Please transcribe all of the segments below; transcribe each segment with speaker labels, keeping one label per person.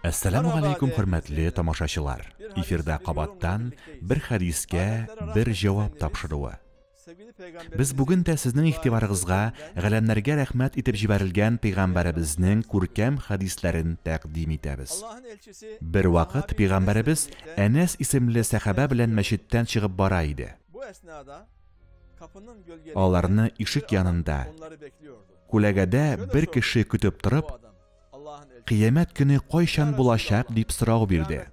Speaker 1: Әссәламу алейкум, хөрмәтле тамашачылар. Эфирдә кабаттан бер хәдискә бер җавап тапшыруы. Без бүген дә сезнең игътибарыгызга галәмнәргә рәхмәт итеп җибәрелгән пәйгамбәребезнең күркәм хәдисләрен тәкъдим итәбез. Бер вакыт пәйгамбәребез Әнәс исемле сахаба белән мәчеттән чыгып бара иде. Аларны ишек янында, күләгәдә бер кеше көтеп торып, Кыямәт көне кайчан булачак дип сорау бирде.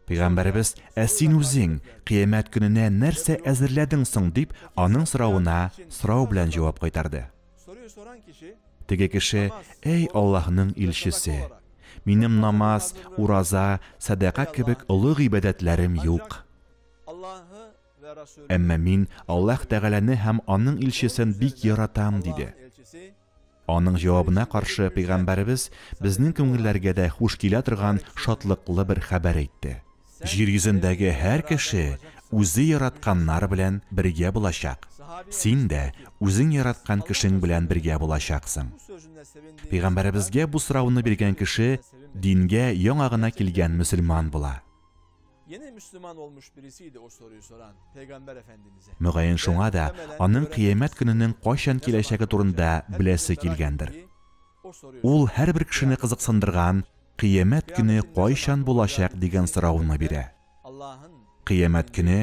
Speaker 1: Пәйгамбәребез: "Син үзең кыямәт көненә нәрсә әзерләдең соң?" дип аның соравына сорау белән җавап кайтарды. Теге кеше: "Эй Аллаһның илчесе, минем намаз, ураза, садака кебек олуг ибадәтләрем юк. Әмма мин Аллаһ Тәгаләне һәм аның илчесен бик яратам" диде. Аның җавабына каршы пәйгамбәребез безнең күңелләргә дә хуш килә торган шатлыклы бер хәбәр әйтте. Җир йөзендәге һәр кеше үзе яратканнар белән бергә булачак. Син дә үзең яраткан кешең белән бергә булачаксың. Пәйгамбәребезгә бу сорауны биргән кеше дингә яңа гына килгән мөселман була.
Speaker 2: Yeni Müslüman olmuş birisiydi o soruyu soran Peygamber Efendimiz'e.
Speaker 1: Мөгаен шуңа да аның кыямәт көненең кайчан киләчәге турында беләсе килгәндер. Ул һәрбер кешене кызыксындырган кыямәт көне кайчан булачак дигән сорауны бирә. Кыямәт көне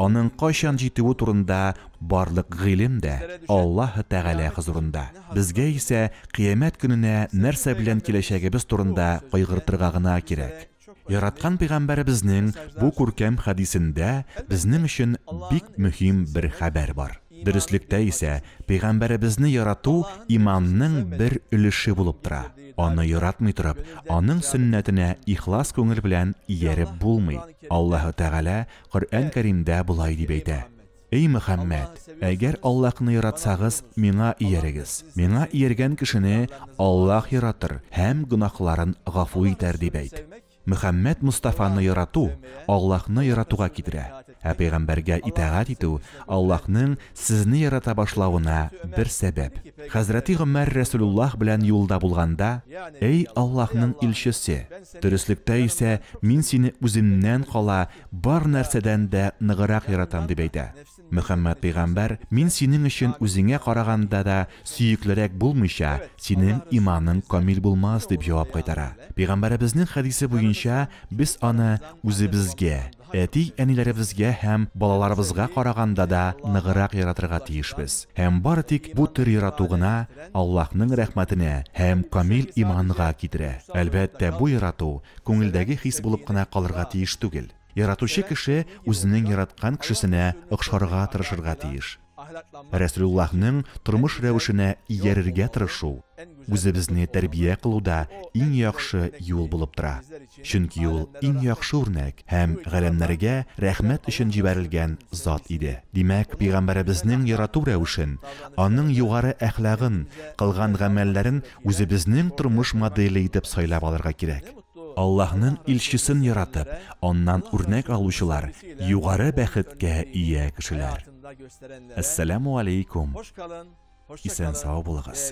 Speaker 1: аның кайчан җитүе турында барлык гыйлем дә Аллаһ Тәгалә хузурында. Безгә исә кыямәт көненә нәрсә белән киләчәгебез турында кайгыртырга гына кирәк. Яраткан пәйгамбәребезнең бу күркәм хәдисендә безнең өчен бик мөһим бер хәбәр бар. Дөреслекдә исә пәйгамбәребезне ярату иманның бер өлеше булып тора. Аны яратмый торып, аның сөннәтенә ихлас күңел белән ияреп булмый. Аллаһ Тәгалә Коръән Кәримдә булай дип әйтә: "Эй Мөхәммәд, әгәр Аллаһны яратсагыз, миңа иярегез. Миңа ияргән кешене Аллаһ яратыр һәм гөнаһларын гафу итәр" дип әйт. Мөхәммәд Мустафаны ярату Аллаһны яратуга китерә. Ә пәйгамбәргә итагать итү Аллаһның сезне ярата башлавына бер сәбәп. Хәзрәти Гомәр Расулуллаһ белән юлда булганда: "Эй Аллаһның илчесе, дөреслекдә исә мин сине үземнән кала бар нәрсәдән дә ныгырак яратам" дип әйтә. Мөхәммәд пәйгамбәр: "Мин синең өчен үзеңә караганда да сөеклерәк булмыйча, синең иманың камил булмас" дип җавап кайтара. Пәйгамбәребезнең хәдисе буенча без аны үзебезгә, әти-әниләребезгә һәм балаларыбызга караганда да ныгырак яратырга тиешбез. Һәм бары тик бу төр ярату гына Аллаһның рәхмәтенә һәм камил иманга китерә. Әлбәттә, бу ярату күңелдәге хис булып кына калырга тиеш түгел. Яратучы кеше үзенең яраткан кешесенә охшарга тырышырга тиеш. Расулуллаһның тормыш рәвешенә иярергә тырышу үзебезне тәрбия кылуда иң яхшы юл булып тора. Чөнки ул иң яхшы үрнәк һәм галәмнәргә рәхмәт өчен җибәрелгән зат иде. Димәк, пәйгамбәребезнең ярату рәвешен, аның югары әхлагын, кылган гамәлләрен үзебезнең тормыш моделе итеп сайлап алырга кирәк. Аллаһның илчесен яратып, аннан үрнәк алучылар югары бәхеткә ия кешеләр. Әссәламу алейкум. Исән сау булыгыз.